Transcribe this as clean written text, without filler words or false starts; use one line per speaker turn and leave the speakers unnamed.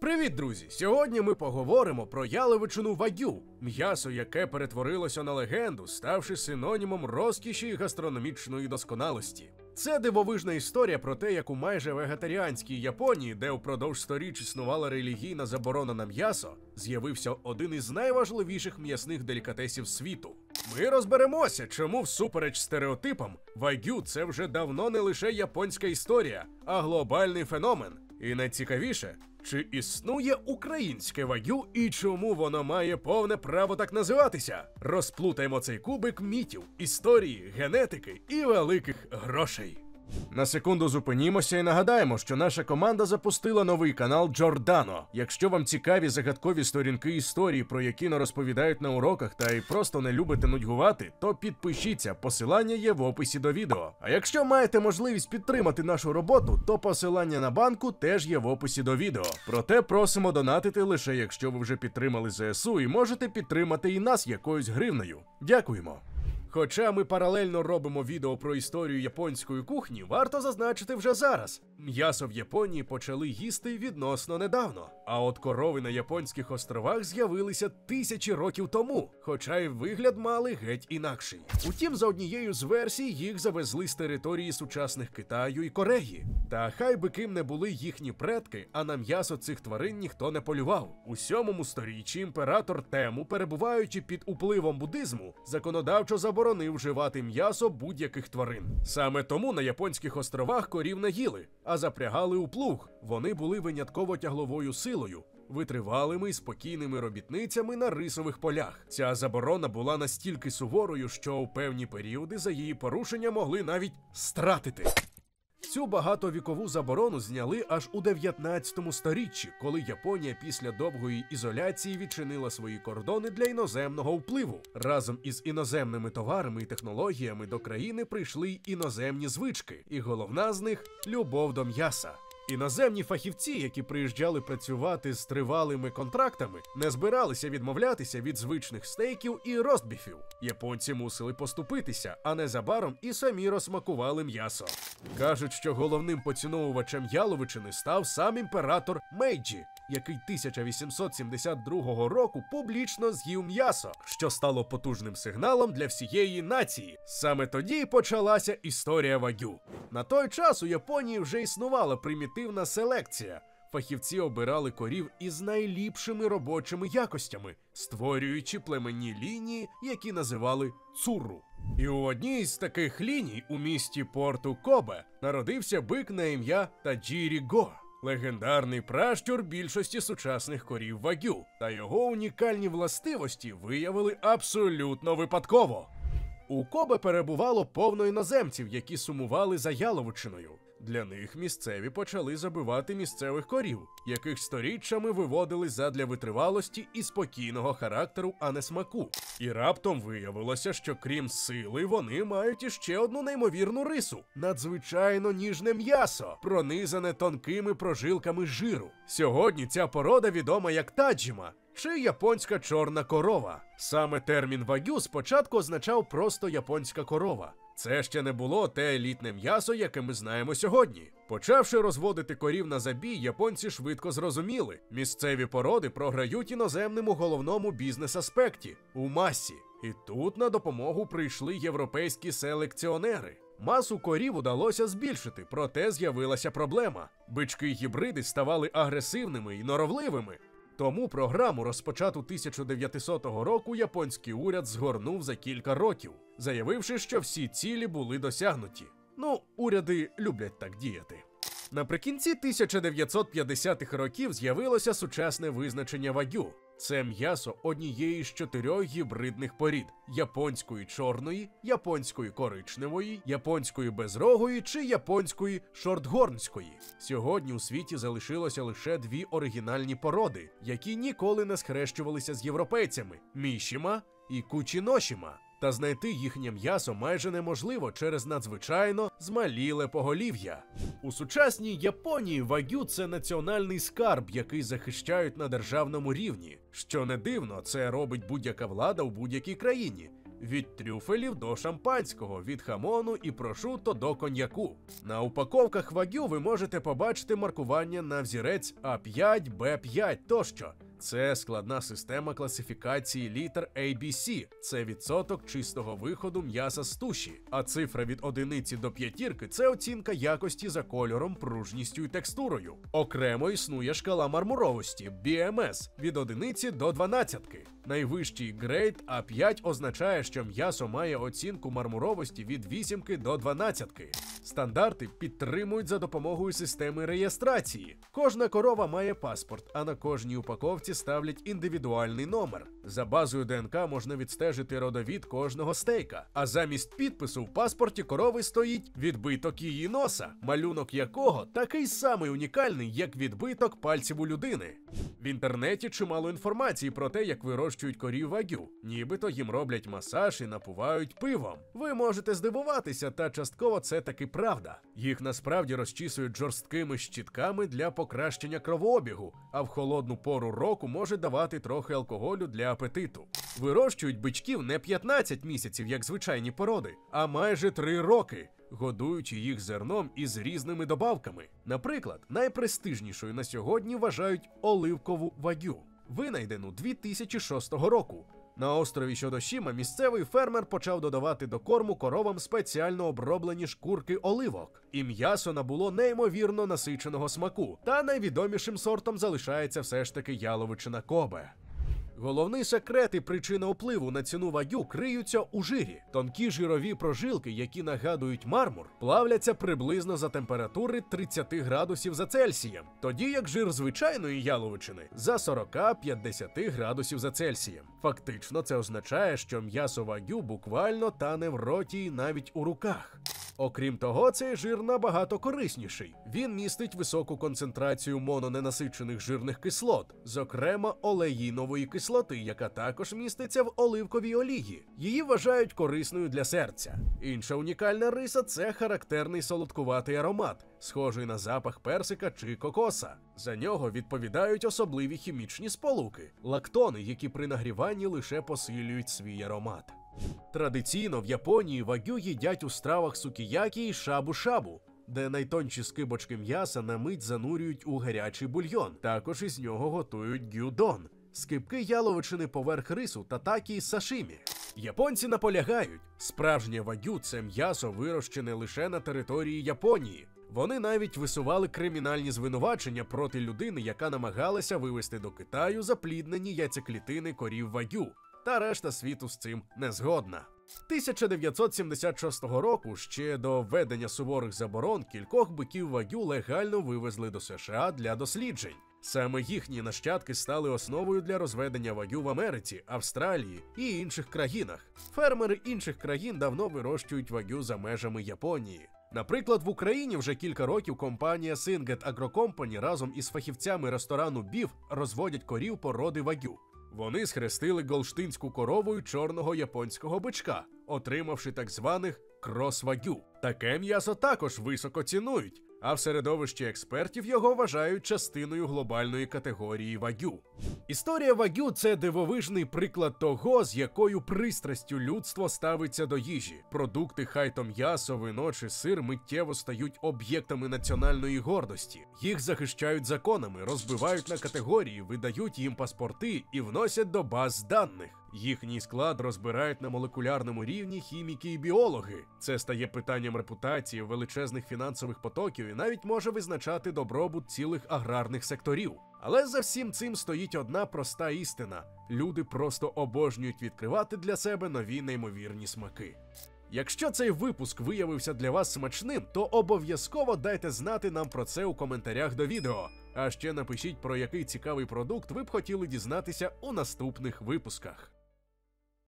Привіт, друзі! Сьогодні ми поговоримо про яловичину вагю, м'ясо, яке перетворилося на легенду, ставши синонімом розкіші і гастрономічної досконалості. Це дивовижна історія про те, як у майже вегетаріанській Японії, де впродовж сторіч існувала релігійна заборона на м'ясо, з'явився один із найважливіших м'ясних делікатесів світу. Ми розберемося, чому всупереч стереотипам вагю – це вже давно не лише японська історія, а глобальний феномен. І найцікавіше, чи існує українське вагю і чому воно має повне право так називатися? Розплутаємо цей кубик мітів, історії, генетики і великих грошей. На секунду зупинімося і нагадаємо, що наша команда запустила новий канал Джордано. Якщо вам цікаві загадкові сторінки історії, про які не розповідають на уроках, та й просто не любите нудьгувати, то підпишіться, посилання є в описі до відео. А якщо маєте можливість підтримати нашу роботу, то посилання на банку теж є в описі до відео. Проте просимо донатити лише якщо ви вже підтримали ЗСУ і можете підтримати і нас якоюсь гривнею. Дякуємо! Хоча ми паралельно робимо відео про історію японської кухні, варто зазначити вже зараз. М'ясо в Японії почали їсти відносно недавно. А от корови на японських островах з'явилися тисячі років тому, хоча й вигляд мали геть інакший. Утім, за однією з версій, їх завезли з території сучасних Китаю і Кореї. Та хай би ким не були їхні предки, а на м'ясо цих тварин ніхто не полював. У 7 сторіччі імператор Тему, перебуваючи під впливом буддизму, законодавчо заборонив вживати м'ясо будь-яких тварин. Саме тому на японських островах корів не їли, а запрягали у плуг. Вони були винятково тягловою силою, витривалими і спокійними робітницями на рисових полях. Ця заборона була настільки суворою, що у певні періоди за її порушення могли навіть стратити. Цю багатовікову заборону зняли аж у 19 сторіччі, коли Японія після довгої ізоляції відчинила свої кордони для іноземного впливу. Разом із іноземними товарами і технологіями до країни прийшли й іноземні звички, і головна з них – любов до м'яса. Іноземні фахівці, які приїжджали працювати з тривалими контрактами, не збиралися відмовлятися від звичних стейків і ростбіфів. Японці мусили поступитися, а незабаром і самі розсмакували м'ясо. Кажуть, що головним поціновувачем яловичини став сам імператор Мейджі, який 1872 року публічно з'їв м'ясо, що стало потужним сигналом для всієї нації. Саме тоді й почалася історія вагю. На той час у Японії вже існувала примітивна селекція. Фахівці обирали корів із найліпшими робочими якостями, створюючи племенні лінії, які називали цуру. І у одній з таких ліній у місті порту Кобе народився бик на ім'я Таджірі Го. Легендарний пращур більшості сучасних корів вагю, та його унікальні властивості виявили абсолютно випадково. У Кобе перебувало повно іноземців, які сумували за яловичиною. Для них місцеві почали забивати місцевих корів, яких сторіччями виводили задля витривалості і спокійного характеру, а не смаку. І раптом виявилося, що крім сили, вони мають іще одну неймовірну рису – надзвичайно ніжне м'ясо, пронизане тонкими прожилками жиру. Сьогодні ця порода відома як таджіма, чи японська чорна корова. Саме термін вагю спочатку означав просто японська корова. Це ще не було те елітне м'ясо, яке ми знаємо сьогодні. Почавши розводити корів на забій, японці швидко зрозуміли – місцеві породи програють іноземним у головному бізнес-аспекті – у масі. І тут на допомогу прийшли європейські селекціонери. Масу корів удалося збільшити, проте з'явилася проблема. Бички-гібриди ставали агресивними і норовливими. Тому програму, розпочату 1900 року, японський уряд згорнув за кілька років, заявивши, що всі цілі були досягнуті. Ну, уряди люблять так діяти. Наприкінці 1950-х років з'явилося сучасне визначення вагю. Це м'ясо однієї з 4 гібридних порід – японської чорної, японської коричневої, японської безрогої чи японської шортгорнської. Сьогодні у світі залишилося лише 2 оригінальні породи, які ніколи не схрещувалися з європейцями – Мішіма і Кучіношіма. Та знайти їхнє м'ясо майже неможливо через надзвичайно змаліле поголів'я. У сучасній Японії вагю – це національний скарб, який захищають на державному рівні. Що не дивно, це робить будь-яка влада у будь-якій країні. від трюфелів до шампанського, від хамону і прошутто до коньяку. На упаковках вагю ви можете побачити маркування на взірець А5, Б5 тощо. Це складна система класифікації літер ABC. Це відсоток чистого виходу м'яса з туші. А цифра від 1 до 5 – це оцінка якості за кольором, пружністю і текстурою. Окремо існує шкала мармуровості BMS від 1 до 12. Найвищий грейд А5 означає, що м'ясо має оцінку мармуровості від 8 до 12. Стандарти підтримують за допомогою системи реєстрації. Кожна корова має паспорт, а на кожній упаковці ставлять індивідуальний номер. За базою ДНК можна відстежити родовід кожного стейка, а замість підпису в паспорті корови стоїть відбиток її носа, малюнок якого такий самий унікальний, як відбиток пальців у людини. В інтернеті чимало інформації про те, як вирощують корів вагю. Нібито їм роблять масаж і напувають пивом. Ви можете здивуватися, та частково це таки правда. Їх насправді розчісують жорсткими щітками для покращення кровообігу, а в холодну пору року може давати трохи алкоголю для апетиту. Вирощують бичків не 15 місяців, як звичайні породи, а майже 3 роки, годуючи їх зерном із різними добавками. Наприклад, найпрестижнішою на сьогодні вважають оливкову вагю, винайдену 2006 року. На острові Щодошіма місцевий фермер почав додавати до корму коровам спеціально оброблені шкурки оливок. І м'ясо набуло неймовірно насиченого смаку. Та найвідомішим сортом залишається все ж таки яловичина Кобе. Головний секрет і причина впливу на ціну вагю криються у жирі. Тонкі жирові прожилки, які нагадують мармур, плавляться приблизно за температури 30 градусів за Цельсієм, тоді як жир звичайної яловичини за 40-50 градусів за Цельсієм. Фактично це означає, що м'ясо вагю буквально тане в роті і навіть у руках. Окрім того, цей жир набагато корисніший. Він містить високу концентрацію мононенасичених жирних кислот, зокрема олеїнової кислоти, яка також міститься в оливковій олії. Її вважають корисною для серця. Інша унікальна риса – це характерний солодкуватий аромат, схожий на запах персика чи кокоса. За нього відповідають особливі хімічні сполуки – лактони, які при нагріванні лише посилюють свій аромат. Традиційно в Японії вагю їдять у стравах сукіякі і шабу-шабу, де найтонші скибочки м'яса на мить занурюють у гарячий бульйон. Також із нього готують гюдон – скибки яловичини поверх рису та такі із сашимі. Японці наполягають, справжнє вагю – це м'ясо, вирощене лише на території Японії. Вони навіть висували кримінальні звинувачення проти людини, яка намагалася вивезти до Китаю запліднені яйцеклітини корів вагю. Та решта світу з цим не згодна. 1976 року, ще до введення суворих заборон, кількох биків вагю легально вивезли до США для досліджень. Саме їхні нащадки стали основою для розведення вагю в Америці, Австралії і інших країнах. Фермери інших країн давно вирощують вагю за межами Японії. Наприклад, в Україні вже кілька років компанія Singed Agro Company разом із фахівцями ресторану Біф розводять корів породи вагю. Вони схрестили голштинську корову і чорного японського бичка, отримавши так званих крос-вагю. Таке м'ясо також високо цінують, а в середовищі експертів його вважають частиною глобальної категорії вагю. Історія вагю – це дивовижний приклад того, з якою пристрастю людство ставиться до їжі. Продукти, хай то м'ясо, вино чи сир, миттєво стають об'єктами національної гордості. Їх захищають законами, розбивають на категорії, видають їм паспорти і вносять до баз даних. Їхній склад розбирають на молекулярному рівні хіміки і біологи. Це стає питанням репутації, величезних фінансових потоків і навіть може визначати добробут цілих аграрних секторів. Але за всім цим стоїть одна проста істина. Люди просто обожнюють відкривати для себе нові неймовірні смаки. Якщо цей випуск виявився для вас смачним, то обов'язково дайте знати нам про це у коментарях до відео. А ще напишіть, про який цікавий продукт ви б хотіли дізнатися у наступних випусках.